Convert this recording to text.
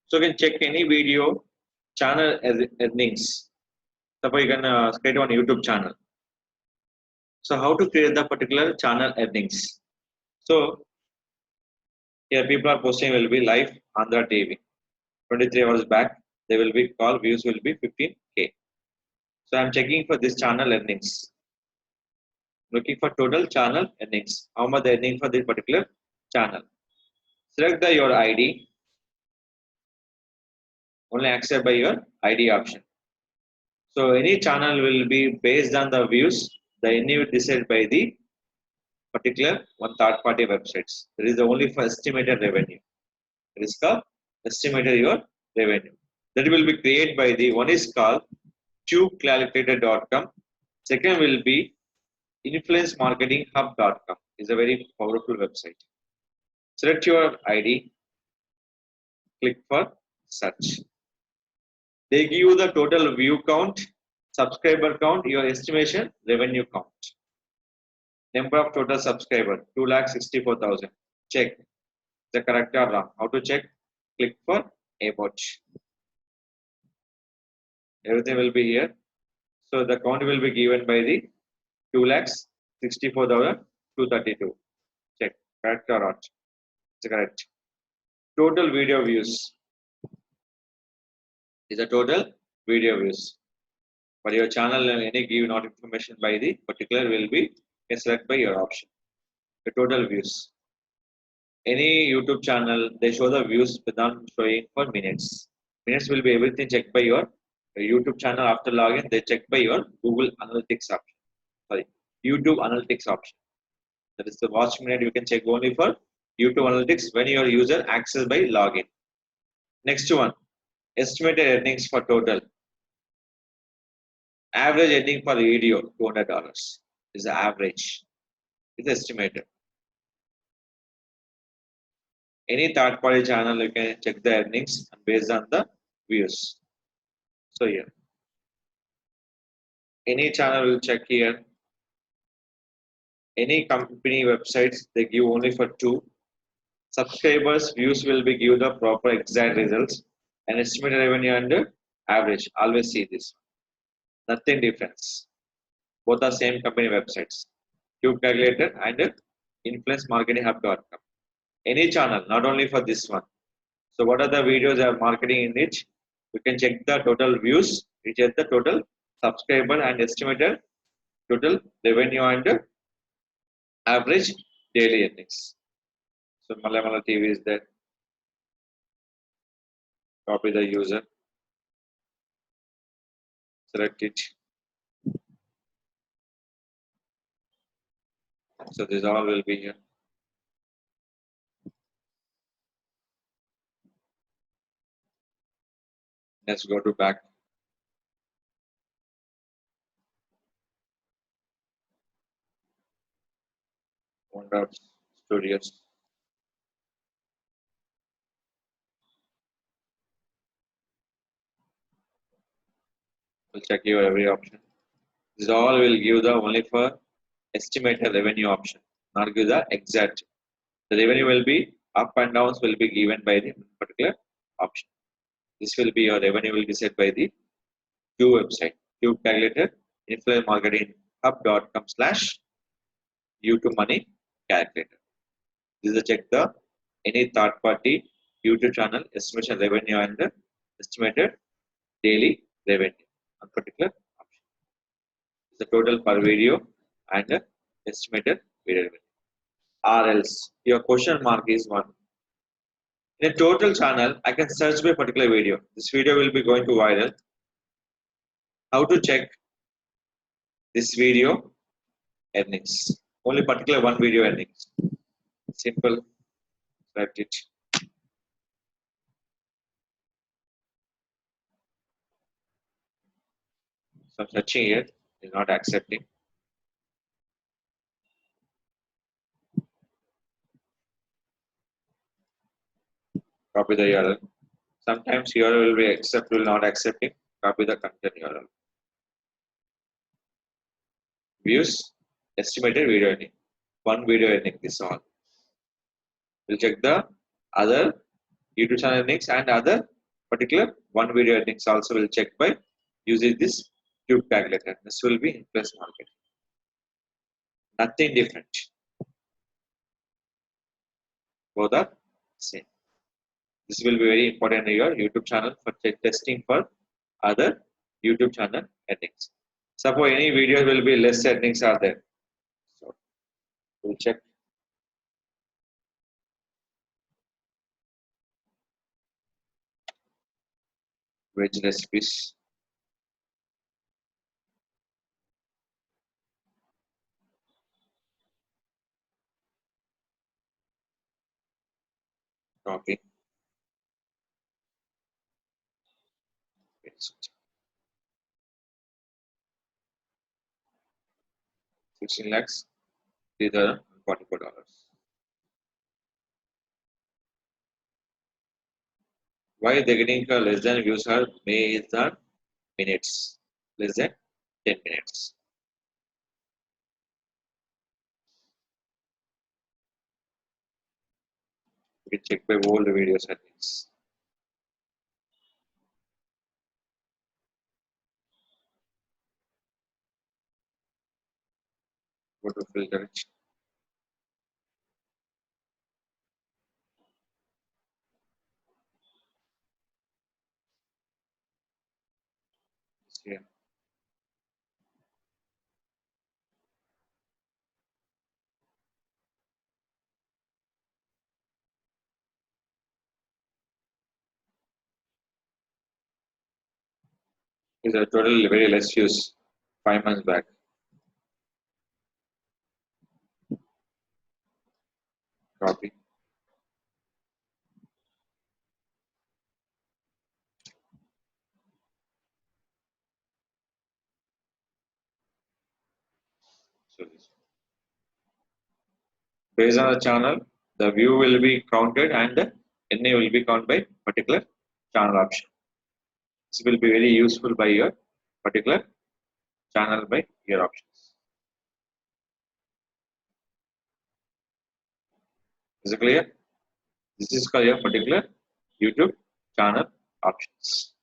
So you can check any video channel as earnings. Suppose you can create one YouTube channel. So how to create the particular channel earnings? So here people are posting will be live Andhra TV. 23 hours back, they will be call views will be 15K. So I'm checking for this channel earnings. Looking for total channel earnings. How much the earning for this particular channel? Select your ID. Only accept by your ID option. So any channel will be based on the views. The earning will decided by the particular one third party websites. There is only for estimated revenue. It is called estimated your revenue. That will be created by the one is called TubeCalculator.com. Second will be influencemarketinghub.com. Is a very powerful website. Select your ID. Click for search. They give you the total view count, subscriber count, your estimation, revenue count. Number of total subscriber 2,64,000. Check the correct or wrong. How to check? Click for about. Everything will be here. So the count will be given by the 2,64,232. Check correct or not. It's correct. Total video views is the total video views. For your channel and any give not information by the particular will be select by your option. The total views. Any YouTube channel they show the views without showing for minutes. Minutes will be everything checked by your YouTube channel after login. They check by your Google Analytics option. Sorry, YouTube Analytics option. That is the watch minute you can check only for YouTube Analytics when your user access by login. Next one, estimated earnings for total. Average earning for video $200 is the average. It's estimated. Any third party channel you can check the earnings based on the views. So here, any channel will check here. Any company websites they give only for 2 subscribers. Views will be give the proper exact results and estimated revenue and average. Always see this. Nothing difference. Both are same company websites. TubeCalculator and influencemarketinghub.com. Any channel, not only for this one. So what are the videos they are marketing in each? You can check the total views, you check the total subscriber and estimated total revenue and average daily earnings. So Malayamala TV is there. Copy the user. Select it. So this all will be here. Let's go to back. Wonder Studios. We'll check your every option. This all will give the only for estimated revenue option, not give the exact. The revenue will be up and downs will be given by the particular option. This will be your revenue will be set by the Tube website, Tube Calculator, influencemarketing.com/YouTube money calculator. This is a check the any third party YouTube channel estimation revenue and estimated daily revenue on particular option. The total per video and estimated video revenue. Or else your question mark is 1. In a total channel, I can search by particular video. This video will be going to viral. How to check this video earnings? Only particular one video earnings. Simple. Select it. So I'm searching here. It's not accepting. Copy the URL. Sometimes URL will be accept, will not accepting. Copy the content URL. Views, estimated video earning. One video earning, this all. We'll check the other YouTube channel earnings and other particular one video earnings also will check by using this tube calculator. This will be influence marketing. Nothing different. Both are same. This will be very important in your YouTube channel for testing for other YouTube channel earnings. Suppose any video will be less earnings are there. So we'll check. Veg recipes. Copy. 16 lakhs. These are $44. Why they're getting less than views are may the minutes. Less than 10 minutes. You can check by all the video settings. Go to filter it. Here. These are totally very less views 5 months back. Copy. So based on the channel, the view will be counted and the NA will be counted by particular channel option. This will be very useful by your particular channel by your options. Is it clear? This is called your particular YouTube channel options.